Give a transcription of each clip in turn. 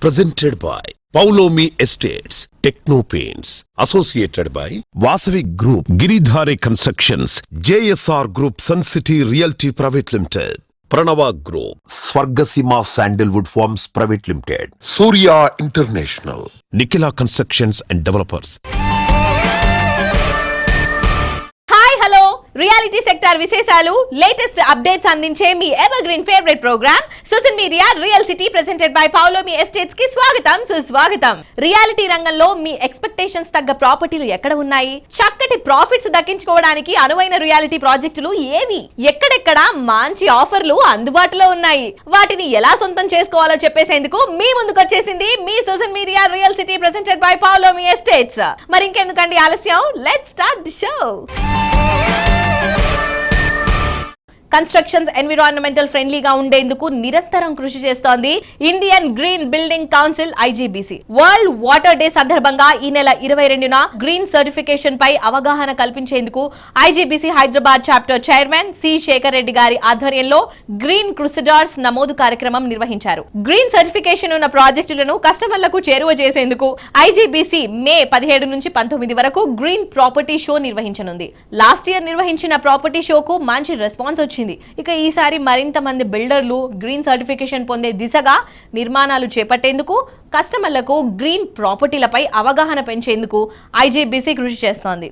presented by Paulomi Estates, Techno Paints, associated by Vasavi Group, Giridhare Constructions, JSR Group, Sun City Realty Private Limited, Pranava Group, Swargasima Sandalwood Farms Private Limited, Surya International, Nikila Constructions and Developers. Reality sector విశేషాలు latest updates అందించే మీ evergreen favourite programme social media real city presented by Paulomi estates కి స్వాగతం సుస్వాగతం. Reality రంగంలో మీ expectations తగ్గ ప్రాపర్టీలు ఎక్కడ ఉన్నాయి, చక్కటి ప్రాఫిట్స్ దక్కించుకోవడానికి అనువైన రియాలిటీ ప్రాజెక్టులు ఏవి, ఎక్కడెక్కడ మంచి ఆఫర్లు అందుబాటులో ఉన్నాయి, వాటిని ఎలా సొంతం చేసుకోవాలో చెప్పేసేందుకు మీ ముందుకు వచ్చేసింది మీ social media real city presented by Paulomi estates. మరి ఇంకెందుకండి ఆలస్యం, let's start the show. Constructions environmental ఫ్రెండ్లీగా ఉండేందుకు నిరంతరం కృషి చేస్తోంది Indian green building council IGBC. World water day సందర్భంగా ఈ నెల 22న గ్రీన్ సర్టిఫికేషన్ పై అవగాహన కల్పించేందుకు IGBC Hyderabad chapter chairman C Shekhar Reddy గారి ఆధ్వర్యంలో గ్రీన్ క్రూసెడర్స్ నమోదు కార్యక్రమం నిర్వహించారు. గ్రీన్ సర్టిఫికేషన్ ఉన్న ప్రాజెక్టులను కస్టమర్లకు చేరువ చేసేందుకు IGBC మే 17 నుంచి 19 వరకు గ్రీన్ ప్రాపర్టీ షో నిర్వహించనుంది. లాస్ట్ ఇయర్ నిర్వహించిన ప్రాపర్టీ షోకు మంచి రెస్పాన్స్ వచ్చింది. ఇక ఈసారి మరింత మంది బిల్డర్లు గ్రీన్ సర్టిఫికేషన్ పొందే దిశగా నిర్మాణాలు చేపట్టేందుకు, కస్టమర్లకు గ్రీన్ ప్రాపర్టీలపై అవగాహన పెంచేందుకు IGBC కృషి చేస్తోంది.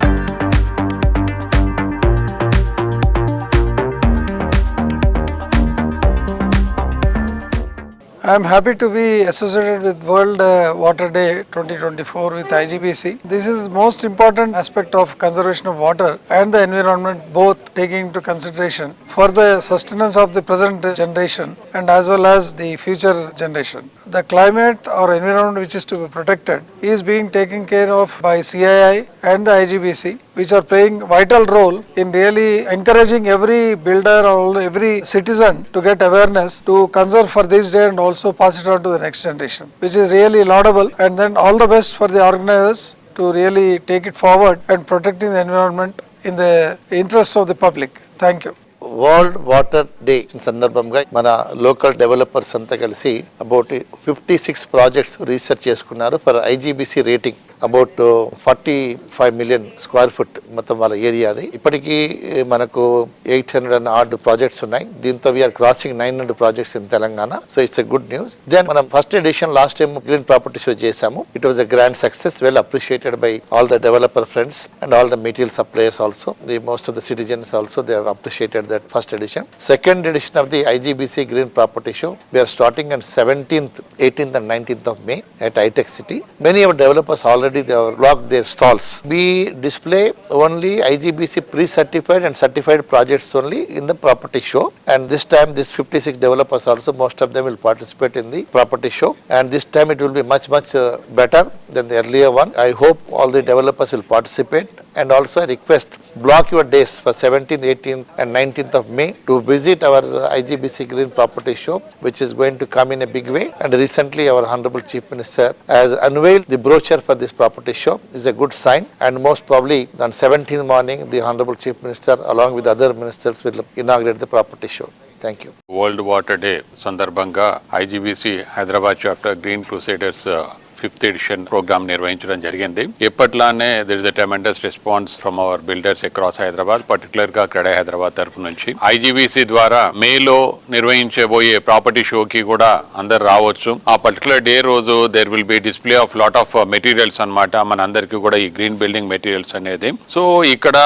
I am happy to be associated with World Water Day 2024 with IGBC. This is most important aspect of conservation of water and the environment, both taking into consideration for the sustenance of the present generation and as well as the future generation. The climate or environment which is to be protected is being taken care of by CII and the IGBC, which are playing vital role in really encouraging every builder or every citizen to get awareness to conserve for this day and also pass it on to the next generation, which is really laudable. And then all the best for the organizers to really take it forward and protecting the environment in the interest of the public. Thank you. World water day సందర్భంగా మన local developers అంతా కలిసి about 56 projects research చేసుకున్నారు for IGBC rating about 45 million square foot మొత్తం వాళ్ళ ఏరియాది. ఇప్పటికీ మనకు 800 and odd projects ఉన్నాయి. దీంతో we are crossing 900 projects in Telangana. So it's a good news. Then మనం first edition last time green property show చేసాము. It was a grand success, well appreciated by all the developer friends and all the material suppliers also. The most of the citizens also they have appreciated that first edition. Second edition of the IGBC Green Property Show, we are starting on 17th, 18th and 19th of May at iTech City. Many of our developers already they have locked their stalls. We display only IGBC pre-certified and certified projects only in the property show, and this time this 56 developers also, most of them will participate in the property show, and this time it will be much better than the earlier one. I hope all the developers will participate, and also I request block your days for 17th, 18th and 19th of May to visit our IGBC Green Property Show, which is going to come in a big way. And recently our Honorable Chief Minister has unveiled the brochure for this property show. Is a good sign, and most probably on 17th morning the Honorable Chief Minister along with other ministers will inaugurate the property show. Thank you. World Water Day సందర్భంగా IGBC Hyderabad chapter green crusaders 5th edition programme నిర్వహించడం జరిగింది. ఎప్పట్లానే there is a tremendous response from our builders across Hyderabad, particular గా క్రెడై హైదరాబాద్ తరఫు నుంచి. IGBC ద్వారా మేలో నిర్వహించబోయే property షోకి కూడా అందరు రావచ్చు. ఆ పర్టికులర్ డే రోజు there will be display of lot of materials అన్నమాట. మన అందరికీ కూడా ఈ గ్రీన్ బిల్డింగ్ మెటీరియల్స్ అనేది. సో ఇక్కడ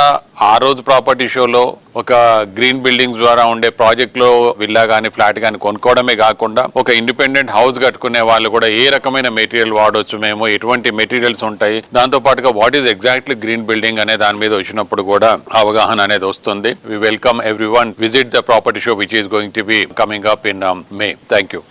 ఆ రోజు ప్రాపర్టీ షోలో ఒక గ్రీన్ బిల్డింగ్స్ ద్వారా ఉండే ప్రాజెక్ట్ లో విల్లా గానీ ఫ్లాట్ గానీ కొనుక్కోవడమే కాకుండా ఒక ఇండిపెండెంట్ హౌస్ కట్టుకునే వాళ్ళు కూడా ఏ రకమైన మెటీరియల్ వాడవచ్చు, మేము ఎటువంటి మెటీరియల్స్ ఉంటాయి, దాంతో పాటుగా what is exactly green building అనే దాని మీద వచ్చినప్పుడు కూడా అవగాహన అనేది వస్తుంది. We welcome everyone visit the property show which is going to be coming up in May. Thank you.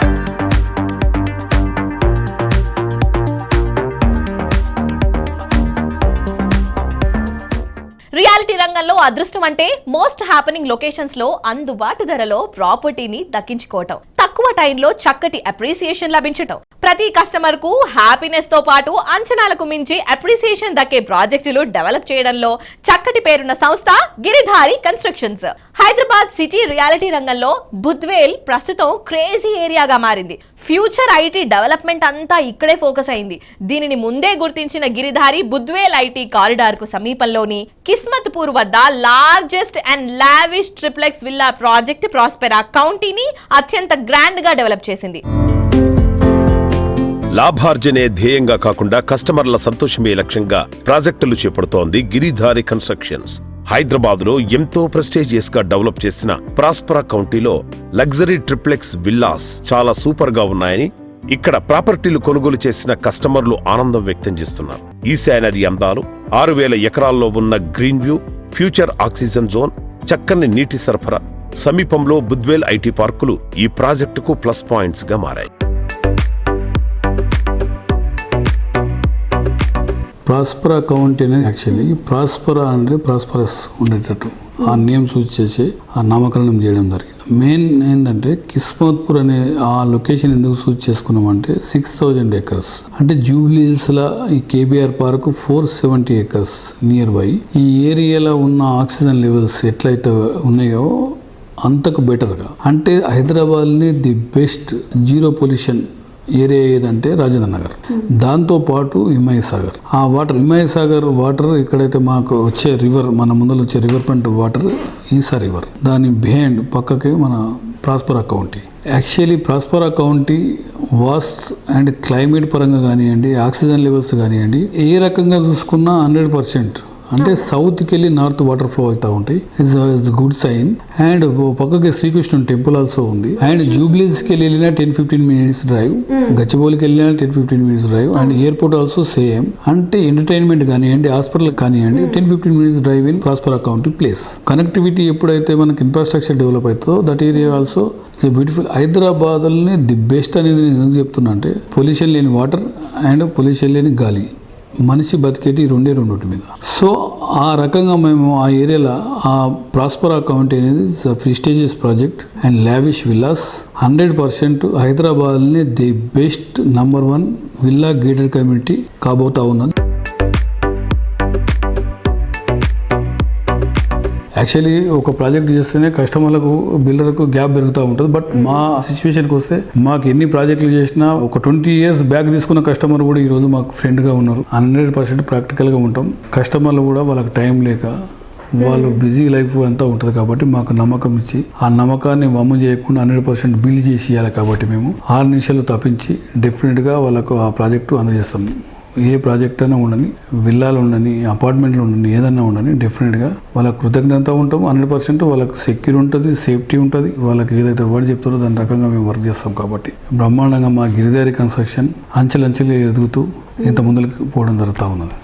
Reality రంగంలో అదృష్టం అంటే మోస్ట్ హ్యాపెనింగ్ లొకేషన్స్ లో అందుబాటు ధరలో ప్రాపర్టీని దక్కించుకోవటం, తక్కువ టైంలో చక్కటి అప్రిసియేషన్ లభించటం. ప్రతి కస్టమర్ కు హ్యాపీనెస్ తో పాటు అంచనాలకు మించి అప్రిసియేషన్ దక్కే ప్రాజెక్టులు డెవలప్ చేయడంలో చక్కటి పేరున్న సంస్థ Giridhari constructions. Hyderabad city reality రంగంలో బుద్వేల్ ప్రస్తుతం క్రేజీ ఏరియాగా మారింది. ఫ్యూచర్ ఐటీ డెవలప్మెంట్ అంతా ఇక్కడే ఫోకస్ అయింది. దీనిని ముందే గుర్తించిన గిరిధారి బుద్వేల్ ఐటీ కారిడార్ కు సమీపంలోని కిస్మత్పూర్ వద్ద largest and lavish triplex villa project Prospera కౌంటీని అత్యంత గ్రాండ్ గా డెవలప్ చేసింది. లాభార్జనే ధ్యేయంగా కాకుండా కస్టమర్ల సంతోషమే లక్ష్యంగా ప్రాజెక్టులు చేపడుతోంది గిరిధారి కన్స్ట్రక్షన్స్. హైదరాబాద్ లో ఎంతో ప్రెస్టీజియస్ గా డెవలప్ చేసిన ప్రాస్పరా కౌంటీలో లగ్జరీ ట్రిప్లెక్స్ విల్లాస్ చాలా సూపర్ గా ఉన్నాయని ఇక్కడ ప్రాపర్టీలు కొనుగోలు చేసిన కస్టమర్లు ఆనందం వ్యక్తం చేస్తున్నారు. ఈశాన్య నది అందాలు, 6000 ఎకరాల్లో ఉన్న green view, future oxygen zone, చక్కని నీటి సరఫరా, సమీపంలో బుద్వేల్ ఐటీ పార్కులు ఈ ప్రాజెక్టుకు ప్లస్ పాయింట్స్ గా మారాయి. ప్రాస్పరా కౌంటీ అనేది యాక్చువల్లీ ప్రాస్పరా అంటే ప్రాస్పరస్ ఉండేటట్టు ఆ నేమ్ సూచి చేసి ఆ నామకరణం చేయడం జరిగింది. మెయిన్ ఏంటంటే కిస్మత్పూర్ అనే ఆ లొకేషన్ ఎందుకు సూచి చేసుకున్నామంటే 6000 ఎకర్స్ అంటే జూబ్లీస్లా ఈ KBR park 470 acres near by. ఈ ఏరియాలో ఉన్న ఆక్సిజన్ లెవెల్స్ ఎట్లయితే ఉన్నాయో అంతకు బెటర్గా, అంటే హైదరాబాద్ని the best zero pollution area ఏదంటే రాజేంద్ర నగర్, దాంతోపాటు హిమాయత్ సాగర్. ఆ వాటర్ హిమాయత్ సాగర్ వాటర్ ఎక్కడైతే మాకు వచ్చే రివర్, మన ముందర వచ్చే రివర్ ఫ్రంట్ వాటర్ ఈసా రివర్, దాని బిహైండ్ పక్కకి మన ప్రాస్పరా county. Actually ప్రాస్పరా county was and climate పరంగా కానివ్వండి, ఆక్సిజన్ లెవెల్స్ కానివ్వండి, ఏ రకంగా చూసుకున్నా 100%. అంటే సౌత్కి వెళ్ళి నార్త్ వాటర్ ఫ్లో అవుతూ ఉంటాయి. It's good sign. అండ్ పక్కకి శ్రీకృష్ణుని టెంపుల్ ఆల్సో ఉంది. అండ్ జూబ్లీస్కి వెళ్ళినా 10-15 మినిట్స్ డ్రైవ్, గచ్చిబౌలికి వెళ్ళినా 10-15 minutes drive, and airport also same. అంటే ఎంటర్టైన్మెంట్ కానివ్వండి, హాస్పిటల్ కానివ్వండి, 10-15 minutes drive in Prospera county place. Connectivity ఎప్పుడైతే మనకి ఇన్ఫ్రాస్ట్రక్చర్ డెవలప్ అవుతుందో దట్ ఏరియా ఆల్సో బ్యూటిఫుల్. హైదరాబాద్ని ది బెస్ట్ అనేది నేను ఎందుకు చెప్తున్నా అంటే పొల్యూషన్ లేని వాటర్ అండ్ పొల్యూషన్ లేని గాలి, మనిషి బతికేటి రెండే మీద. సో ఆ రకంగా మేము ఆ ఏరియాలో ఆ ప్రాస్పరా కౌంటీ అనేది prestigious project and lavish villas 100% హైదరాబాద్ని the best #1 villa gated community కాబోతా ఉన్నది. యాక్చువల్లీ ఒక ప్రాజెక్ట్ చేస్తేనే కస్టమర్లకు బిల్డర్కు గ్యాప్ పెరుగుతూ ఉంటుంది. బట్ మా సిచ్యువేషన్కి వస్తే మాకు ఎన్ని ప్రాజెక్టులు చేసినా ఒక 20 years బ్యాక్ తీసుకున్న కస్టమర్ కూడా ఈరోజు మాకు ఫ్రెండ్గా ఉన్నారు. 100% ప్రాక్టికల్గా ఉంటాం. కస్టమర్లు కూడా వాళ్ళకి టైం లేక వాళ్ళు బిజీ లైఫ్ అంతా ఉంటుంది కాబట్టి మాకు నమ్మకం ఇచ్చి ఆ నమ్మకాన్ని వమ్ము చేయకుండా 100% బిల్ చేసి ఇవ్వాలి. కాబట్టి మేము 6 నిమిషాలు తప్పించి డెఫినెట్గా వాళ్ళకు ఆ ప్రాజెక్టు అందజేస్తాం. ఏ ప్రాజెక్ట్ అయినా ఉండని, విల్లాలు ఉండని, అపార్ట్మెంట్లు ఉండని, ఏదన్నా ఉండని డెఫినెట్గా వాళ్ళకి కృతజ్ఞత ఉంటాం. 100% వాళ్ళకి సెక్యూర్ ఉంటుంది, సేఫ్టీ ఉంటుంది. వాళ్ళకి ఏదైతే వర్డ్ చెప్తారో దాని రకంగా మేము వర్క్ చేస్తాం. కాబట్టి బ్రహ్మాండంగా మా గిరిధారి కన్స్ట్రక్షన్ అంచెలంచెలు ఎదుగుతూ ఇంత ముందుకు పోవడం జరుగుతూ ఉన్నది.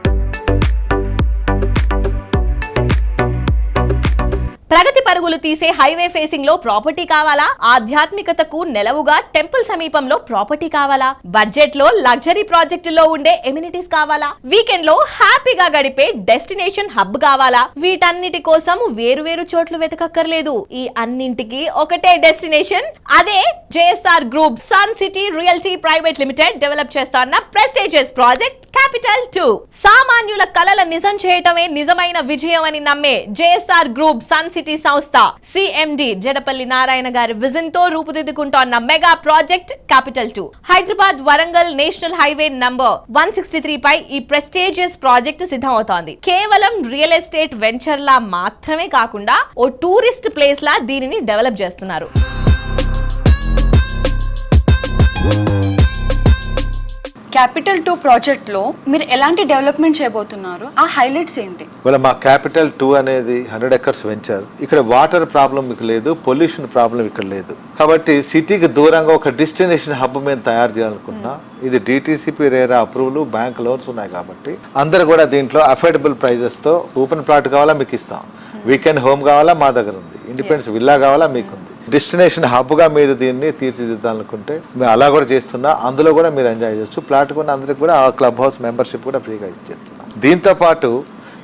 ప్రగతి పరుగులు తీసే హైవే ఫేసింగ్ లో ప్రాపర్టీ కావాలా? ఆధ్యాత్మికతకు నెలవుగా టెంపుల్ సమీపంలో ప్రాపర్టీ కావాలా? బడ్జెట్ లో లగ్జరీ ప్రాజెక్టులో ఉండే ఎమ్యూనిటీస్ కావాలా? వీకెండ్ లో హ్యాపీగా గడిపే డెస్టినేషన్ హబ్ కావాలా? వీటన్నిటి కోసం వేరు చోట్లు వెతకక్కర్లేదు. ఈ అన్నింటికి ఒకటే డెస్టినేషన్, అదే JSR group sun city realty private limited develop చేస్తున్న ప్రెస్టీజియస్ ప్రాజెక్ట్ క్యాపిటల్ 2. సామాన్యుల కలల నిజం చేయటమే నిజమైన విజయం అని నమ్మే జేఎస్ఆర్ గ్రూప్ సన్ సిటీ సంస్థ సిఎండి జడపల్లి నారాయణ గారి విజన్ తో రూపుదిద్దుకుంటోన్న mega project capital 2 Hyderabad Warangal national highway number 163 పై ఈ ప్రెస్టీజియస్ ప్రాజెక్ట్ సిద్ధమవుతోంది. కేవలం రియల్ ఎస్టేట్ వెంచర్ లా మాత్రమే కాకుండా ఓ టూరిస్ట్ ప్లేస్ లా దీనిని డెవలప్ చేస్తున్నారు. క్యాపిటల్ 2 ప్రాజెక్ట్లో మీరు ఎలాంటి డెవలప్మెంట్ చేయబోతున్నారు? ఆ హైలైట్స్ ఏంటి? మా క్యాపిటల్ 2 అనేది 100 acres వెంచర్. ఇక్కడ వాటర్ ప్రాబ్లం మీకు లేదు, పొల్యూషన్ ప్రాబ్లం ఇక్కడ లేదు. కాబట్టి సిటీకి దూరంగా ఒక డెస్టినేషన్ హబ్ మేము తయారు చేయాలనుకున్నా. ఇది DTCP RERA approval, bank loans ఉన్నాయి కాబట్టి అందరు కూడా దీంట్లో అఫోర్డబుల్ ప్రైజెస్తో ఓపెన్ ప్లాట్ కావాలా మీకు ఇస్తాం, వీకెండ్ హోమ్ కావాలా మా దగ్గర ఉంది, ఇండిపెండెన్స్ విల్లా కావాలా మీకుంది. డెస్టినేషన్ హబ్గా మీరు దీన్ని తీర్చిదిద్దాలనుకుంటే మేము అలా కూడా చేస్తున్నా. అందులో కూడా మీరు ఎంజాయ్ చేయొచ్చు. ప్లాట్ కొన్న అందరికి కూడా ఆ క్లబ్ హౌస్ మెంబర్షిప్ కూడా ఫ్రీగా ఇచ్చేస్తున్నాం. దీంతోపాటు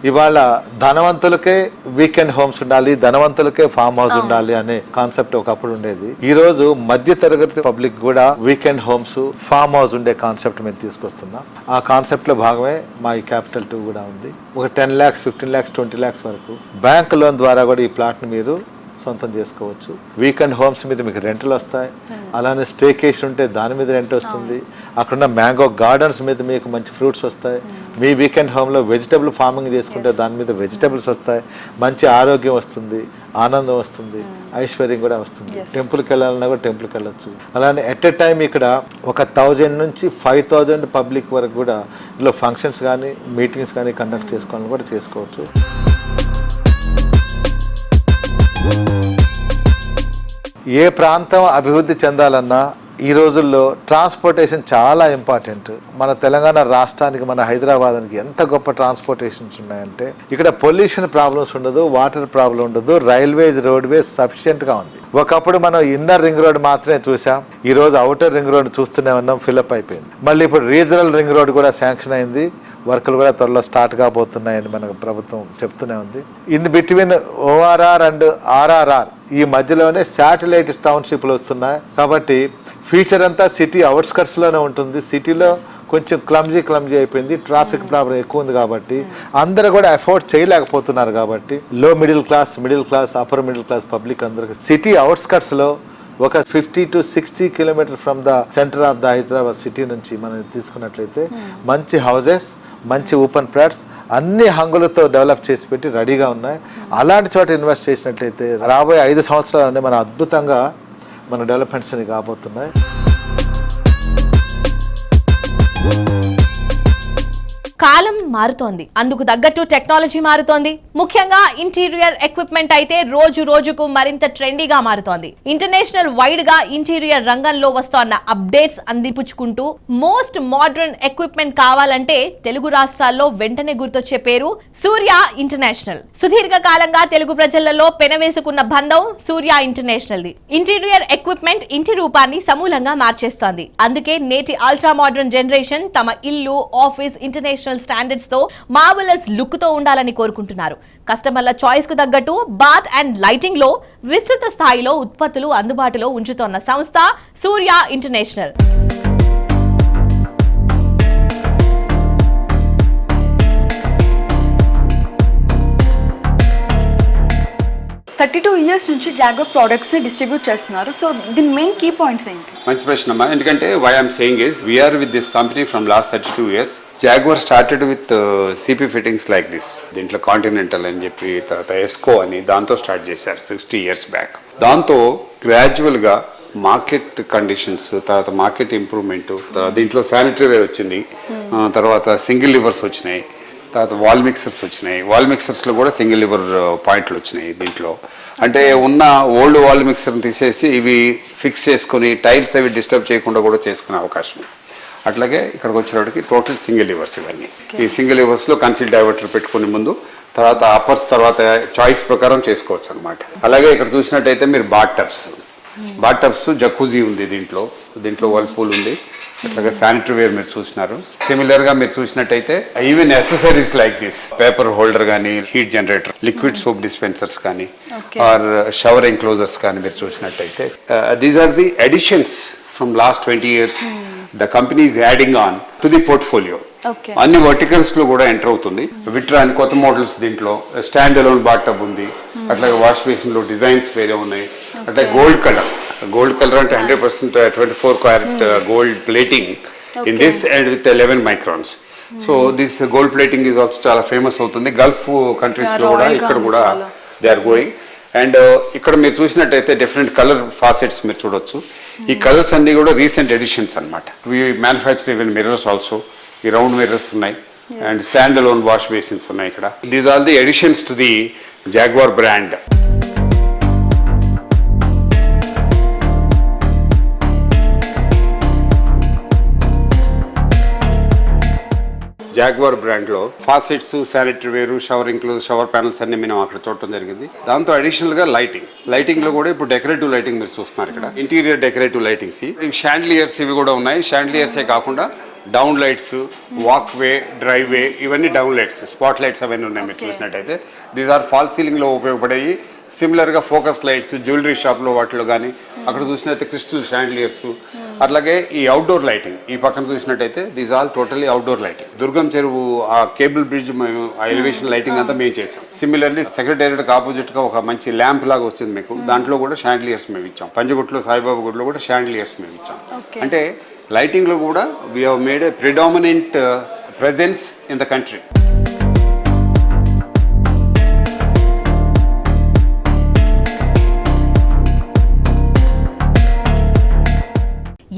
ఇవాళ ధనవంతులకే వీకెండ్ హోమ్స్ ఉండాలి, ధనవంతులకే ఫామ్ హౌస్ ఉండాలి అనే కాన్సెప్ట్ ఒకప్పుడు ఉండేది. ఈ రోజు మధ్య తరగతి పబ్లిక్ కూడా వీకెండ్ హోమ్స్, ఫామ్ హౌస్ ఉండే కాన్సెప్ట్ మేము తీసుకొస్తున్నాం. ఆ కాన్సెప్ట్ లో భాగమే మా ఈ క్యాపిటల్ 2 కూడా ఉంది. ఒక 10 lakhs, 15 lakhs, 20 lakhs వరకు బ్యాంక్ లోన్ ద్వారా కూడా ఈ ప్లాట్ ని మీరు సొంతం చేసుకోవచ్చు. వీకెండ్ హోమ్స్ మీద మీకు రెంట్లు వస్తాయి, అలానే స్టేకేషన్ ఉంటే దాని మీద రెంట్ వస్తుంది. అక్కడున్న మ్యాంగో గార్డెన్స్ మీద మీకు మంచి ఫ్రూట్స్ వస్తాయి. మీ వీకెండ్ హోమ్లో వెజిటబుల్ ఫార్మింగ్ చేసుకుంటే దాని మీద వెజిటబుల్స్ వస్తాయి. మంచి ఆరోగ్యం వస్తుంది, ఆనందం వస్తుంది, ఐశ్వర్యం కూడా వస్తుంది. టెంపుల్కి వెళ్ళాలన్నా కూడా టెంపుల్కి వెళ్ళొచ్చు. అలానే ఎట్ ఎ టైం ఇక్కడ ఒక 1000 నుంచి 5000 పబ్లిక్ వరకు కూడా ఇందులో ఫంక్షన్స్ కానీ మీటింగ్స్ కానీ కండక్ట్ చేసుకోవాలని కూడా చేసుకోవచ్చు. ఏ ప్రాంతం అభివృద్ధి చెందాలన్నా ఈ రోజుల్లో ట్రాన్స్పోర్టేషన్ చాలా ఇంపార్టెంట్. మన తెలంగాణ రాష్ట్రానికి, మన హైదరాబాద్కి ఎంత గొప్ప ట్రాన్స్పోర్టేషన్స్ ఉన్నాయంటే ఇక్కడ పొల్యూషన్ ప్రాబ్లమ్స్ ఉండదు, వాటర్ ప్రాబ్లం ఉండదు, రైల్వేస్, రోడ్వేస్ సఫిషియెంట్గా ఉంది. ఒకప్పుడు మనం ఇన్నర్ రింగ్ రోడ్ మాత్రమే చూసాం, ఈ రోజు అవుటర్ రింగ్ రోడ్ చూస్తూనే ఉన్నాం, ఫిల్అప్ అయిపోయింది. మళ్ళీ ఇప్పుడు రీజనల్ రింగ్ రోడ్ కూడా శాంక్షన్ అయింది, వర్కులు కూడా త్వరలో స్టార్ట్ కాబోతున్నాయని మనకు ప్రభుత్వం చెప్తూనే ఉంది. In between ORR and RRR ఈ మధ్యలోనే శాటిలైట్ టౌన్షిప్లు వస్తున్నాయి. కాబట్టి ఫ్యూచర్ అంతా సిటీ అవుట్స్కట్స్ లోనే ఉంటుంది. సిటీలో కొంచెం క్లమ్జీ అయిపోయింది, ట్రాఫిక్ ప్రాబ్లం ఎక్కువ ఉంది. కాబట్టి అందరూ కూడా అఫోర్డ్ చేయలేకపోతున్నారు. కాబట్టి లో middle class, upper middle class public అందరికి సిటీ అవుట్స్కట్స్ లో ఒక 50 to 60 kilometers from the centre of the Hyderabad city నుంచి మనం తీసుకున్నట్లయితే మంచి హౌసెస్, మంచి ఓపెన్ ప్లాట్స్ అన్ని హంగులతో డెవలప్ చేసి పెట్టి రెడీగా ఉన్నాయి. అలాంటి చోట ఇన్వెస్ట్ చేసినట్లయితే రాబోయే 5 సంవత్సరాలనే మన అద్భుతంగా మన డెవలప్మెంట్స్ అని కాబోతున్నాయి. కాలం మారుతోంది, అందుకు తగ్గట్టు టెక్నాలజీ మారుతోంది. ముఖ్యంగా ఇంటీరియర్ ఎక్విప్మెంట్ అయితే రోజు రోజుకు మరింత ట్రెండీగా మారుతోంది. ఇంటర్నేషనల్ వైడ్ గా ఇంటీరియర్ రంగంలో వస్తోన్న అప్డేట్స్ అందిపుచ్చుకుంటూ మోస్ట్ మోడర్న్ ఎక్విప్మెంట్ కావాలంటే తెలుగు రాష్ట్రాల్లో వెంటనే గుర్తొచ్చే పేరు సూర్య ఇంటర్నేషనల్. సుదీర్ఘ కాలంగా తెలుగు ప్రజలలో పెనవేసుకున్న బంధం సూర్య ఇంటర్నేషనల్ ది. ఇంటీరియర్ ఎక్విప్మెంట్ ఇంటి రూపాన్ని సమూలంగా మార్చేస్తోంది. అందుకే నేటి అల్ట్రా మోడర్న్ జనరేషన్ తమ ఇల్లు, ఆఫీస్ ఇంటర్నేషనల్ స్టాండర్డ్స్ తో మార్వెలస్ లుక్ తో ఉండాలని కోరుకుంటున్నారు. కస్టమర్ల చాయిస్ కు తగ్గట్టు బాత్ అండ్ లైటింగ్ లో విస్తృత స్థాయిలో ఉత్పత్తులు అందుబాటులో ఉంచుతోన్న సంస్థ సూర్య ఇంటర్నేషనల్. 32 years నుంచి జాగ్వర్ ప్రోడక్ట్స్ ని డిస్ట్రిబ్యూట్ చేస్తున్నారు. సో దీని మెయిన్ కీ పాయింట్స్ ఏంటి? మంచి ప్రశ్న అమ్మా. ఎందుకంటే why I'm saying is we're with this company from last 32 years. Jaguar started with CP fittings like this. దీంట్లో కాంటినెంటల్ అని చెప్పి, తర్వాత ఎస్కో అని దాంతో స్టార్ట్ చేశారు 60 years బ్యాక్. దాంతో గ్రాడ్యువల్గా మార్కెట్ కండిషన్స్, తర్వాత మార్కెట్ ఇంప్రూవ్మెంట్, దీంట్లో శానిటరీ వేర్ వచ్చింది, తర్వాత సింగిల్ లివర్స్ వచ్చినాయి, తర్వాత వాల్ మిక్సర్స్ వచ్చినాయి. వాల్ మిక్సర్స్లో కూడా సింగిల్ లివర్ పాయింట్లు వచ్చినాయి. దీంట్లో అంటే ఉన్న ఓల్డ్ వాల్ మిక్సర్ని తీసేసి ఇవి ఫిక్స్ చేసుకొని టైల్స్ అవి డిస్టర్బ్ చేయకుండా కూడా చేసుకునే అవకాశం ఉంది. అట్లాగే ఇక్కడికి వచ్చేటికి టోటల్ సింగిల్ లివర్స్ ఇవన్నీ. ఈ సింగిల్ లివర్స్లో కన్సిల్ డైవర్టర్ పెట్టుకునే ముందు, తర్వాత అప్పర్స్, తర్వాత చాయిస్ ప్రకారం చేసుకోవచ్చు అనమాట. అలాగే ఇక్కడ చూసినట్టయితే మీరు బాత్ టబ్స్ జకూజీ ఉంది, దీంట్లో వర్ల్పూల్ ఉంది, అట్లాగే శానిటరీ వేర్ మీరు చూసినారు. సిమిలర్ గా మీరు చూసినట్టయితే even accessories like this, paper holder కానీ, heat generator, liquid soap dispensers కానీ, ఆర్ షవర్ ఎంక్లోజర్స్ కానీ మీరు చూసినట్టయితే these are the additions from last 20 years the company is adding on to the portfolio. అన్ని వర్టికల్స్ లో కూడా ఎంటర్ అవుతుంది. విట్రా అని కొత్త మోడల్స్, దీంట్లో స్టాండ్ అలోన్ బాత్ టబ్ ఉంది, అట్లాగే వాష్ బేసిన్ లో డిజైన్స్ వేరే ఉన్నాయి. అట్లాగే గోల్డ్ కలర్ అంటే 100% 24 karat gold plating in this and with 11 microns. So this gold plating is also చాలా ఫేమస్ అవుతుంది గల్ఫ్ కంట్రీస్ లో కూడా, ఇక్కడ కూడా దే ఆర్ గోయింగ్. అండ్ ఇక్కడ మీరు చూసినట్టయితే డిఫరెంట్ కలర్ ఫాసెట్స్ మీరు చూడొచ్చు. ఈ కలర్స్ అన్ని కూడా రీసెంట్ ఎడిషన్స్ అనమాట. We manufacture even mirrors also, ఈ రౌండ్ మిర్రర్స్ ఉన్నాయి and stand alone wash basins ఉన్నాయి ఇక్కడ. These are the additions to the Jaguar brand. Jaguar బ్రాండ్లో ఫాసెట్స్, శానిటరీ వేరు, షవర్ ఇంక్లూజ్, షవర్ ప్యానల్స్ అన్ని మనం అక్కడ చూడటం జరిగింది. దాంతో అడిషనల్గా లైటింగ్లో కూడా ఇప్పుడు డెకరేటివ్ లైటింగ్ మీరు చూస్తున్నారు ఇక్కడ. ఇంటీరియర్ డెకరేటివ్ లైటింగ్స్, షాండ్లియర్స్ ఇవి కూడా ఉన్నాయి. షాండ్లియర్సే కాకుండా down lights, walkway, driveway, ఇవన్నీ డౌన్ లైట్స్, స్పాట్ లైట్స్ అవన్నీ ఉన్నాయి. మీరు చూసినట్టయితే దీస్ ఆర్ ఫాల్ సీలింగ్లో ఉపయోగపడేవి. సిమిలర్గా ఫోకస్ లైట్స్ జ్యువెలరీ షాప్లో వాటిలో కానీ, అక్కడ చూసినట్టయితే క్రిస్టల్ షాండ్లియర్స్, అట్లాగే ఈ అవుట్డోర్ లైటింగ్ ఈ పక్కన చూసినట్టయితే these all totally outdoor lighting. Durgam Cheruvu ఆ కేబుల్ బ్రిడ్జ్ మేము ఆ ఎలివేషన్ లైటింగ్ అంతా మేము చేసాం. సిమిలర్లీ సెక్రటేరియట్కి ఆపోజిట్గా ఒక మంచి ల్యాంప్ లాగా వచ్చింది మీకు, దాంట్లో కూడా షాండ్లియర్స్ మేము ఇచ్చాం. పంజగుట్లో సాయిబాబా గుడిలో కూడా షాండ్లియర్స్ మేము ఇచ్చాం. అంటే లైటింగ్లో కూడా we have made A predominant presence in the country.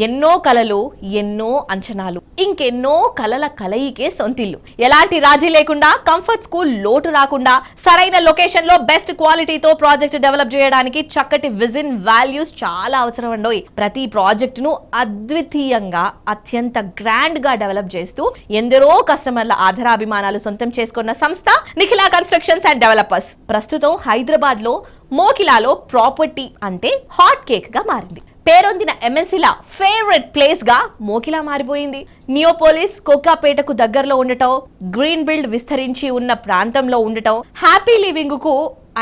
ఎన్నో కలలు, ఎన్నో అంచనాలు, ఇంకెన్నో కలల కలయికే సొంతిల్లు. ఎలాంటి రాజీ లేకుండా, కంఫర్ట్ స్కూల్ లోటు రాకుండా, సరైన లొకేషన్ లో బెస్ట్ క్వాలిటీతో ప్రాజెక్ట్ డెవలప్ చేయడానికి చక్కటి విజన్, వాల్యూస్ చాలా అవసరం అండోయ్. ప్రతి ప్రాజెక్ట్ ను అద్వితీయంగా, అత్యంత గ్రాండ్ గా డెవలప్ చేస్తూ ఎందరో కస్టమర్ల ఆధారాభిమానాలు సొంతం చేసుకున్న సంస్థ నిఖిలా కన్స్ట్రక్షన్స్ అండ్ డెవలపర్స్. ప్రస్తుతం హైదరాబాద్ లో మోకిలాలో ప్రాపర్టీ అంటే హాట్ కేక్ గా మారింది. పేరొందిన ఎమ్మెల్సీల ఫేవరెట్ ప్లేస్ గా మోకిలా మారిపోయింది. నియోపోలిస్ కోకాపేటకు దగ్గరలో ఉండటం, గ్రీన్ బిల్డ్ విస్తరించి ఉన్న ప్రాంతంలో ఉండటం, హ్యాపీ లివింగ్ కు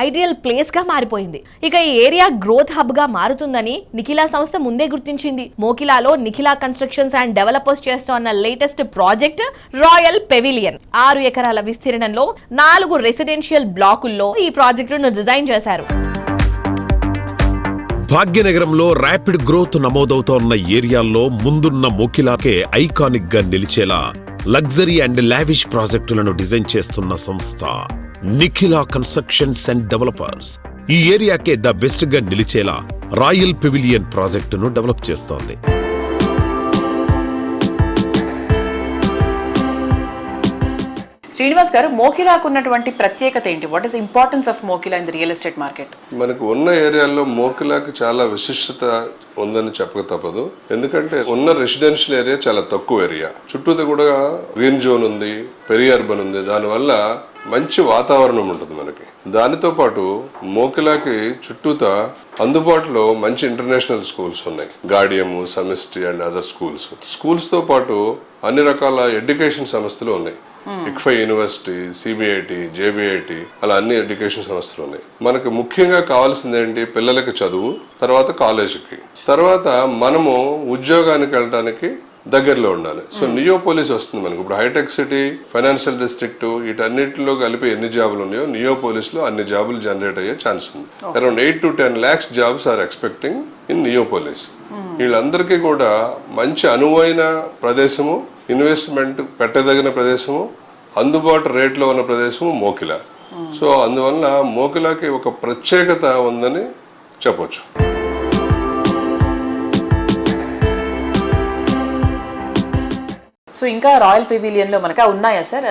ఐడియల్ ప్లేస్ గా మారిపోయింది. ఇక ఈ ఏరియా గ్రోత్ హబ్ గా మారుతుందని నిఖిలా సంస్థ ముందే గుర్తించింది. మోకిలాలో నిఖిలా కన్స్ట్రక్షన్స్ అండ్ డెవలపర్స్ చేస్తున్న లేటెస్ట్ ప్రాజెక్ట్ రాయల్ పెవిలియన్. 6 ఎకరాల విస్తీర్ణంలో 4 రెసిడెన్షియల్ బ్లాకుల్లో ఈ ప్రాజెక్టును డిజైన్ చేశారు. భాగ్యనగరంలో ర్యాపిడ్ గ్రోత్ నమోదవుతోన్న ఏరియాల్లో ముందున్న మోకిలాకే ఐకానిక్ గా నిలిచేలా లగ్జరీ అండ్ లావిష్ ప్రాజెక్టులను డిజైన్ చేస్తున్న సంస్థ నిఖిలా కన్స్ట్రక్షన్స్ అండ్ డెవలపర్స్. ఈ ఏరియాకే ద బెస్ట్ గా నిలిచేలా రాయల్ పెవిలియన్ ప్రాజెక్టును డెవలప్ చేస్తోంది. శ్రీనివాస్ గారు, మోకిలాకు ఉన్నటువంటి ప్రత్యేకత ఏంటి? What is importance of Mokila in the real estate market? మనకు ఉన్న ఏరియాల్లో మోకిలాకి చాలా విశిష్టత ఉందని చెప్పక తప్పదు. ఎందుకంటే ఉన్న రెసిడెన్షియల్ ఏరియా చాలా తక్కువ ఏరియా, చుట్టూతో కూడా గ్రీన్ జోన్ ఉంది, పెరి అర్బన్ ఉంది. దానివల్ల మంచి వాతావరణం ఉంటుంది మనకి. దానితో పాటు మోకిలాకి చుట్టూత అందుబాటులో మంచి ఇంటర్నేషనల్ స్కూల్స్ ఉన్నాయి, గాడియము, సమిస్ట్రీ అండ్ అదర్ స్కూల్స్ తో పాటు అన్ని రకాల ఎడ్యుకేషన్ సంస్థలు ఉన్నాయి. ఇక్ఫై యూనివర్సిటీ, సిబిఐటి, జేబిఐటి, అలా అన్ని ఎడ్యుకేషన్ సంస్థలు ఉన్నాయి. మనకు ముఖ్యంగా కావాల్సింది ఏంటి? పిల్లలకి చదువు, తర్వాత కాలేజీకి, తర్వాత మనము ఉద్యోగానికి వెళ్ళడానికి దగ్గరలో ఉండాలి. సో నియోపోలిస్ వస్తుంది మనకు. ఇప్పుడు హైటెక్ సిటీ, ఫైనాన్షియల్ డిస్ట్రిక్ట్, వీటన్నిటిలో కలిపి ఎన్ని జాబులు ఉన్నాయో నియోపోలిస్ లో అన్ని జాబులు జనరేట్ అయ్యే ఛాన్స్ ఉంది. Around 8 to 10 lakhs jobs are expecting in Neopolis. వీళ్ళందరికీ కూడా మంచి అనువైన ప్రదేశము, ఇన్వెస్ట్మెంట్ పెట్టదగిన ప్రదేశము, అందుబాటు రేట్లో ఉన్న ప్రదేశము మోకిలా. సో అందువల్ల మోకిలాకి ఒక ప్రత్యేకత ఉందని చెప్పొచ్చు. సో ఇంకా రాయల్ పెవిలియన్ లో మనకు ఉన్నాయా సార్,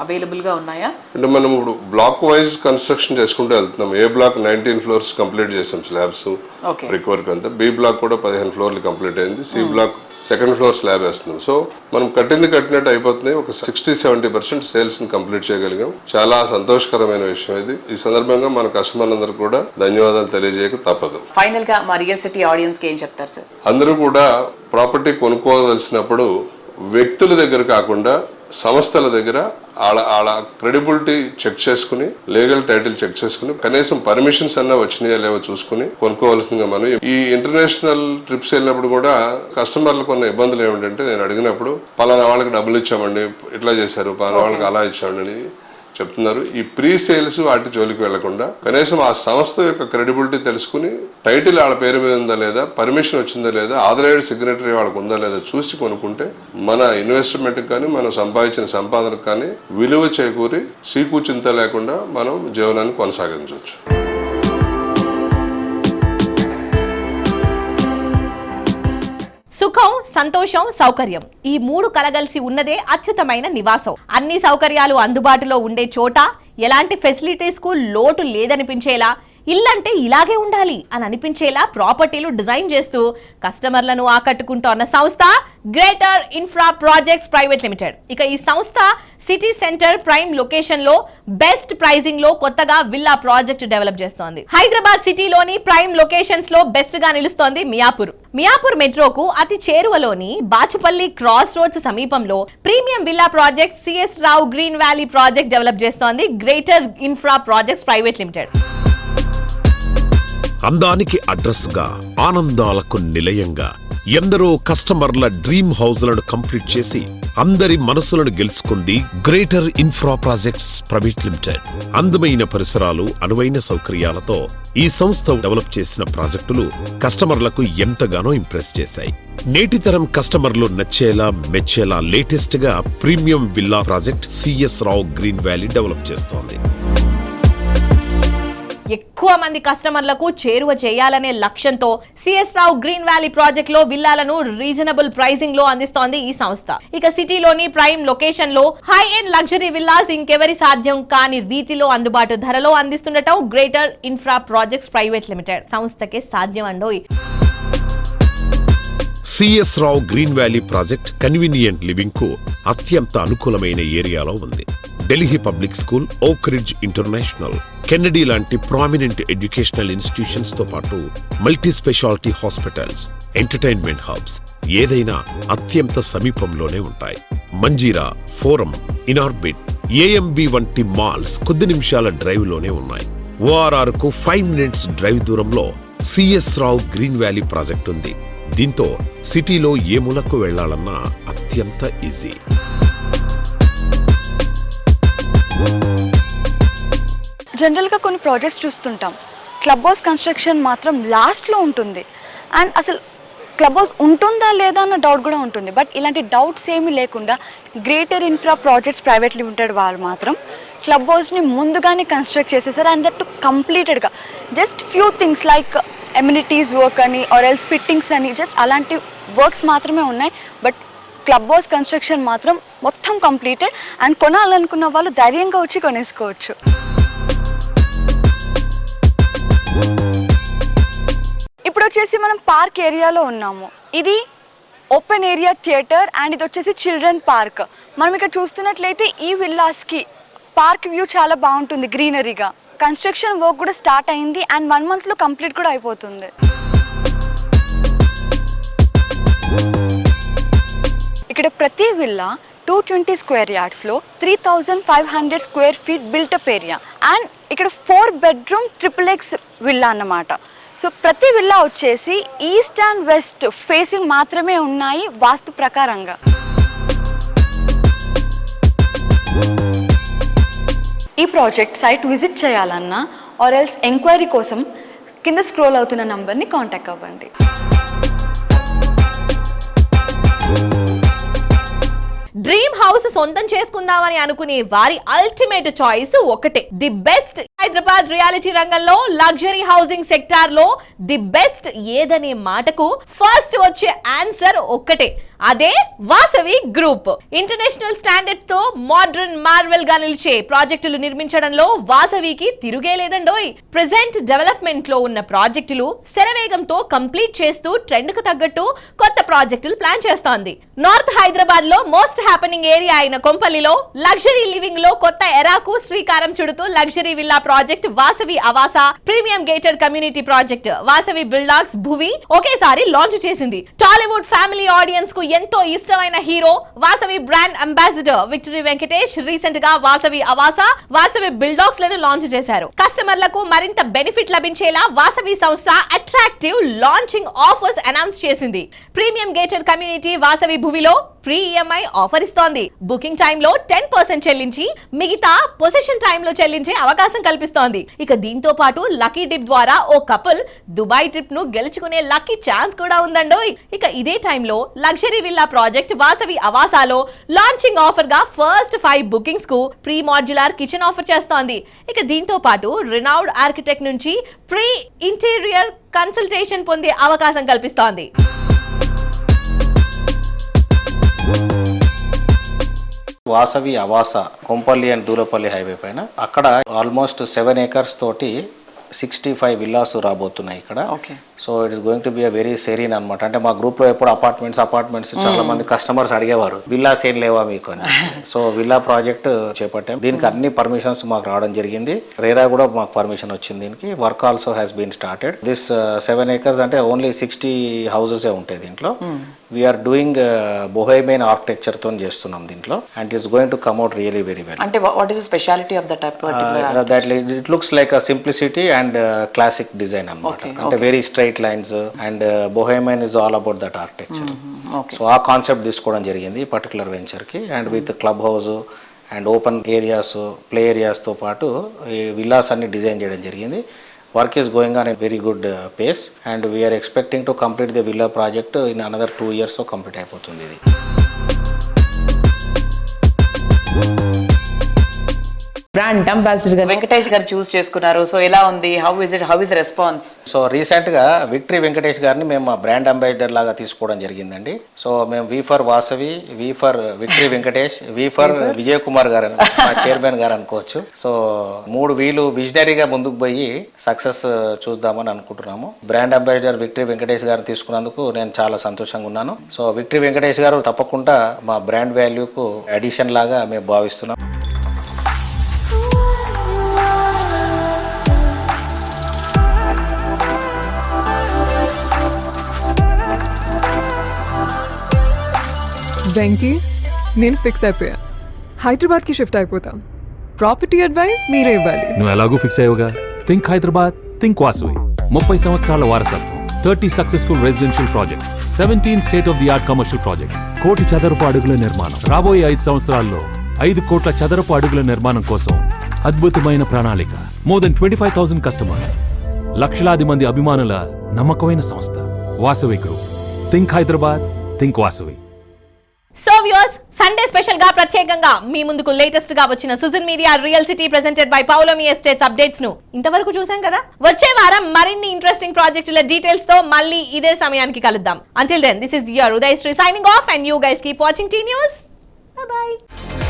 అవైలబుల్ గా ఉన్నాయా? అంటే మనం ఇప్పుడు బ్లాక్ వైజ్ కన్స్ట్రక్షన్ చేసుకుంటూ వెళ్తున్నాం. ఏ బ్లాక్ 19 floors కంప్లీట్ చేసాం, స్లాబ్స్ బ్రిక్ వర్క్ అంతా. బి బ్లాక్ కూడా 15 floors కంప్లీట్ అయింది. C block 2nd floor slab వేస్తున్నాం. సో మనం కట్టినట్టు అయిపోతున్నాయి. ఒక 60-70% సేల్స్ ని కంప్లీట్ చేయగలిగాం. చాలా సంతోషకరమైన విషయం ఇది. ఈ సందర్భంగా మన కస్టమర్లందరూ కూడా ధన్యవాదాలు తెలియజేయక తప్పదు. ఫైనల్ గా మా రియల్ సిటీ ఆడియన్స్ కి ఏం చెప్తారు సార్? అందరూ కూడా ప్రాపర్టీ కొనుక్కోదలిసినప్పుడు వ్యక్తుల దగ్గర కాకుండా సంస్థల దగ్గర ఆడ క్రెడిబిలిటీ చెక్ చేసుకుని, లీగల్ టైటిల్ చెక్ చేసుకుని, కనీసం పర్మిషన్స్ అన్నా వచ్చినాయా లేవో చూసుకుని కొనుక్కోవాల్సిందిగా. మనం ఈ ఇంటర్నేషనల్ ట్రిప్స్ వెళ్ళినప్పుడు కూడా కస్టమర్లకు ఉన్న ఇబ్బందులు ఏమిటంటే, నేను అడిగినప్పుడు పలానా వాళ్ళకి డబ్బులు ఇచ్చామండి, ఇట్లా చేశారు, పలానా వాళ్ళకి అలా ఇచ్చామండి చెప్తున్నారు. ఈ ప్రీ సేల్స్ వాటి జోలికి వెళ్లకుండా కనీసం ఆ సంస్థ యొక్క క్రెడిబిలిటీ తెలుసుకుని, టైటిల్ వాళ్ళ పేరు మీద ఉందా లేదా, పర్మిషన్ వచ్చిందా లేదా, ఆథరైజ్డ్ సిగ్నేటరీ వాళ్ళకు ఉందా లేదా చూసి కొనుక్కుంటే మన ఇన్వెస్ట్మెంట్కి కానీ మనం సంపాదించిన సంపాదనకు కానీ విలువ చేకూరి సీకు చింత లేకుండా మనం జీవనాన్ని కొనసాగించవచ్చు. సుఖం, సంతోషం, సౌకర్యం, ఈ 3 కలగలిసి ఉన్నదే అత్యుత్తమైన నివాసం. అన్ని సౌకర్యాలు అందుబాటులో ఉండే చోట, ఎలాంటి ఫెసిలిటీస్ కు లోటు లేదనిపించేలా ఇల్లంటే ఇలాగే ఉండాలి అని అనిపించేలా ప్రాపర్టీలు డిజైన్ చేస్తూ కస్టమర్లను ఆకట్టుకుంటోన్న సంస్థ greater infra projects private limited. ఇక ఈ సంస్థ సిటీ సెంటర్ ప్రైమ్ లొకేషన్ లో బెస్ట్ ప్రైజింగ్ లో కొత్తగా విల్లా ప్రాజెక్ట్ డెవలప్ చేస్తోంది. హైదరాబాద్ సిటీలోని ప్రైమ్ లొకేషన్స్ లో బెస్ట్ గా నిలుస్తోంది మియాపూర్ మెట్రోకు అతి చేరువలోని బాచుపల్లి క్రాస్ రోడ్స్ సమీపంలో premium villa project CS Rao green valley project develop చేస్తోంది greater infra projects private limited. అందానికి అడ్రస్ గా, ఆనందాలకు నిలయంగా ఎందరో కస్టమర్ల డ్రీమ్ హౌస్లను కంప్లీట్ చేసి అందరి మనసులను గెలుచుకుంది greater infra projects private limited. అందమైన పరిసరాలు, అనువైన సౌకర్యాలతో ఈ సంస్థ డెవలప్ చేసిన ప్రాజెక్టులు కస్టమర్లకు ఎంతగానో ఇంప్రెస్ చేశాయి. నేటి తరం కస్టమర్లు నచ్చేలా, మెచ్చేలా లేటెస్ట్ గా premium villa project CS Rao green valley develop చేస్తోంది. ఎక్కువ మంది కస్టమర్లకు చేరువ చేయాలనే లక్ష్యంతో CS Rao green valley project లో విల్లాలను రీజనబుల్ ప్రైసింగ్ లో అందిస్తోంది ఈ సంస్థ. ఇక సిటీలోని ప్రైమ్ లొకేషన్ లో హై అండ్ లగ్జరీ విల్లాస్ ఇంకెవరి సాధ్యం కాని రీతిలో అందుబాటు ధరలో అందిస్తుండటం greater infra projects private limited సంస్థకే సాధ్యం అండోయ్. CS Rao green valley project convenient living కు అత్యంత అనుకూలమైన ఏరియాలో ఉంది. Delhi public school, oak ridge international, Kennedy లాంటి ప్రామినెంట్ ఎడ్యుకేషనల్ ఇన్స్టిట్యూషన్స్ తో పాటు multi speciality hospitals, entertainment hubs ఏదైనా అత్యంత సమీపంలోనే ఉంటాయి. మంజీరా, ఫోరం, ఇనార్బిట్, ఏఎంబి వంటి మాల్స్ కొద్ది నిమిషాల డ్రైవ్ లోనే ఉన్నాయి. ఓఆర్ఆర్ కు 5 minutes డ్రైవ్ దూరంలో CS Rao green valley project ఉంది. దీంతో సిటీలో ఏ మూలకు వెళ్లాలన్నా అత్యంత ఈజీ. జనరల్గా కొన్ని ప్రాజెక్ట్స్ చూస్తుంటాం, క్లబ్ హౌస్ కన్స్ట్రక్షన్ మాత్రం లాస్ట్లో ఉంటుంది. అండ్ అసలు క్లబ్ హౌస్ ఉంటుందా లేదా అన్న డౌట్ కూడా ఉంటుంది. బట్ ఇలాంటి డౌట్స్ ఏమీ లేకుండా greater infra projects private limited వాళ్ళు మాత్రం క్లబ్ హౌస్ని ముందుగానే కన్స్ట్రక్ట్ చేసేసారు. అండ్ దట్ కంప్లీటెడ్గా just few things like amenities work అని ఆర్ ఎల్స్ ఫిట్టింగ్స్ అని జస్ట్ అలాంటి వర్క్స్ మాత్రమే ఉన్నాయి. బట్ క్లబ్ హౌస్ కన్స్ట్రక్షన్ మాత్రం మొత్తం కంప్లీటెడ్. అండ్ కొనాలనుకున్న వాళ్ళు ధైర్యంగా వచ్చి కొనేసుకోవచ్చు. ఇప్పుడు వచ్చేసి మనం పార్క్ ఏరియాలో ఉన్నాము. ఇది ఓపెన్ ఏరియా థియేటర్ అండ్ ఇది వచ్చేసి చిల్డ్రన్ పార్క్. మనం ఇక్కడ చూస్తున్నట్లయితే ఈ విల్లాస్కి పార్క్ వ్యూ చాలా బాగుంటుంది గ్రీనరీగా. కన్స్ట్రక్షన్ వర్క్ కూడా స్టార్ట్ అయింది అండ్ 1 monthలో కంప్లీట్ కూడా అయిపోతుంది. ఇక్కడ ప్రతి villa 220 square yardsలో 3500 square feet built-up area and ఇక్కడ 4 bedroom XXX విల్లా అన్నమాట. సో ప్రతి విల్లా వచ్చేసి ఈస్ట్ అండ్ వెస్ట్ ఫేసింగ్ మాత్రమే ఉన్నాయి వాస్తు ప్రకారంగా. ఈ ప్రాజెక్ట్ సైట్ విజిట్ చేయాలన్నా ఆర్ ఎల్స్ ఎంక్వైరీ కోసం కింద స్క్రోల్ అవుతున్న నంబర్ని కాంటాక్ట్ అవ్వండి. డ్రీమ్ హౌస్ సొంతం చేసుకుందామని అనుకునే వారి అల్టిమేట్ చాయిస్ ఒకటే, ది బెస్ట్. హైదరాబాద్ రియాలిటీ రంగంలో లగ్జరీ హౌసింగ్ సెక్టార్ లో ది బెస్ట్ ఏదనే మాటకు ఫస్ట్ వచ్చే ఆన్సర్ ఒక్కటే, అదే వాసవి గ్రూప్. ఇంటర్నేషనల్ స్టాండర్డ్ తో మోడర్న్ మార్వెల్ గా నిలిచే ప్రాజెక్టులు నిర్మించడంలో వాసవికి తిరుగే లేదండోయ్. ప్రెజెంట్ డెవలప్మెంట్ లో ఉన్న ప్రాజెక్టులు శరవేగంతో కంప్లీట్ చేస్తూ ట్రెండ్ కు తగ్గట్టు కొత్త ప్రాజెక్టులు ప్లాన్ చేస్తోంది. నార్త్ హైదరాబాద్ లో మోస్ట్ హ్యాపెనింగ్ ఏరియా అయిన కొంపల్లిలో లగ్జరీ లివింగ్ లో కొత్త ఎరాకు శ్రీకారం చుడుతూ luxury villa project Vasavi Avasa premium gated community project Vasavi బిల్డాక్స్ భువి ఒకేసారి లాంచ్ చేసింది. టాలీవుడ్ ఫ్యామిలీ ఆడియన్స్ కు ఎంతో ఇష్టమైన hero Vasavi brand ambassador victory Venkatesh recent గా వాసవి ఆవాస వాసవి బిల్డాక్స్ లను లాంచ్ చేశారు. కస్టమర్లకు మరింత బెనిఫిట్ లభించేలా వాసవి సంస్థ అట్రాక్టివ్ లాంచింగ్ ఆఫర్స్ అనౌన్స్ చేసింది. ప్రీమియం గేటెడ్ కమ్యూనిటీ వాసవి భువిలో ఫ్రీ ఈఎంఐ ఆఫర్ ఇస్తోంది. బుకింగ్ టైంలో 10% చెల్లించి మిగతా పొజిషన్ టైంలో చెల్లించే అవకాశం కల్పిస్తోంది. ఇక దీంతో పాటు లక్కీ డిప్ ద్వారా ఓ కపుల్ దుబాయ్ ట్రిప్ ను గెలుచుకునే లక్కీ ఛాన్స్ కూడా ఉందండోయ్. ఇక ఇదే టైంలో లగ్జరీ విల్లా ప్రాజెక్ట్ వాసవి ఆవాసాలో లాంచింగ్ ఆఫర్ గా ఫస్ట్ 5 బుకింగ్స్ కు ప్రీ మాడ్యులర్ కిచెన్ ఆఫర్ చేస్తోంది. ఇక దీంతో పాటు రినౌడ్ ఆర్కిటెక్ట్ నుంచి ప్రీ ఇంటీరియర్ కన్సల్టేషన్ పొందే అవకాశం కల్పిస్తోంది. వాసవి ఆవాస కొంపల్లి అండ్ దూలపల్లి హైవే పైన అక్కడ ఆల్మోస్ట్ 7 acres తోటి 65 విల్లాస్ రాబోతున్నాయి ఇక్కడ. Okay. So it is going to be a very serene అనమాట. అంటే మా గ్రూప్లో ఎప్పుడు అపార్ట్మెంట్స్ చాలా మంది కస్టమర్స్ అడిగేవారు విల్లాస్ ఏం లేవా మీకు అని. సో విల్లా ప్రాజెక్ట్ చేపట్టాం. దీనికి అన్ని పర్మిషన్స్ మాకు రావడం జరిగింది. రేరా కూడా మాకు పర్మిషన్ వచ్చింది. దీనికి work also has been started. This 7 acres అంటే ఓన్లీ 60 హౌసెస్ ఉంటాయి దీంట్లో. వీఆర్ డూయింగ్ బొహేమియన్ ఆర్కిటెక్చర్ తో చేస్తున్నాం దీంట్లో. And it's going to come out really very well. అంటే what is the speciality of that particular that it looks like a simplicity and classic design అన్నమాట. అంటే very straight lines and bohemian is all about that architecture. So ఆ concept తీసుకోవడం జరిగింది ఈ particular venture కి. And with club house and open areas, play ఏరియాస్తో పాటు ఈ విల్లాస్ అన్ని డిజైన్ చేయడం జరిగింది. Work is going on a very good pace and we are expecting to complete the villa project in another 2 years complete అయిపోతుంది ఇది. Brand ambassador గా వెంకటేష్ గారు చూస్ చేసుకున్నారు. సో ఎలా ఉంది, హౌ ఇస్ రెస్పాన్స్? సో రీసెంట్గా విక్టరీ వెంకటేష్ గారిని మేము మా బ్రాండ్ అంబాసిడర్ లాగా తీసుకోవడం జరిగిందండి. సో మేము V for Vasavi, V for victory Venkatesh, V for Vijay Kumar గారు మా చైర్మన్ గారు అనుకోవచ్చు. సో 3 వీలు విజనరీగా ముందుకు పోయి సక్సెస్ చూద్దామని అనుకుంటున్నాము. బ్రాండ్ అంబాసిడర్ విక్టరీ వెంకటేష్ గారు తీసుకున్నందుకు నేను చాలా సంతోషంగా ఉన్నాను. సో విక్టరీ వెంకటేష్ గారు తప్పకుండా మా బ్రాండ్ వాల్యూకు అడిషన్ లాగా మేము భావిస్తున్నాం. వెంకీ, నేను ఫిక్స్ అయిపోయా. హైదరాబాద్కి షిఫ్ట్ అయిపోతా. ప్రాపర్టీ అడ్వైస్ మీరే ఇవ్వాలి. నువ్వు ఎలాగూ ఫిక్స్ అయ్యోగా. Think Hyderabad, think Vasavi. 30 సంవత్సరాల వారసత్వం, 30 successful residential projects, 17 state of the art commercial projects, 1 కోటి చదరపు అడుగుల నిర్మాణం. రాబోయే 5 సంవత్సరాల్లో 5 కోట్ల చదరపు అడుగుల నిర్మాణం కోసం అద్భుతమైన ప్రణాళిక. మోర్ దెన్ 25,000 కస్టమర్స్, లక్షలాది మంది అభిమానుల నమ్మకమైన సంస్థ Vasavi group. Think Hyderabad, think Vasavi. So viewers, Sunday special గా ప్రత్యేకంగా మీ ముందుకు లేటెస్ట్ గా వచ్చిన Sujan media real city presented by Paulomi estates updates ను ఇంతవరకు చూసాం కదా. వచ్చే వారం మరిన్ని ఇంట్రెస్టింగ్ ప్రాజెక్టుల డీటెయిల్స్ తో మళ్ళీ ఇదే సమయానికి కలుద్దాం. Until then, this is your Uday Sri signing off and you guys keep watching T News. Bye bye.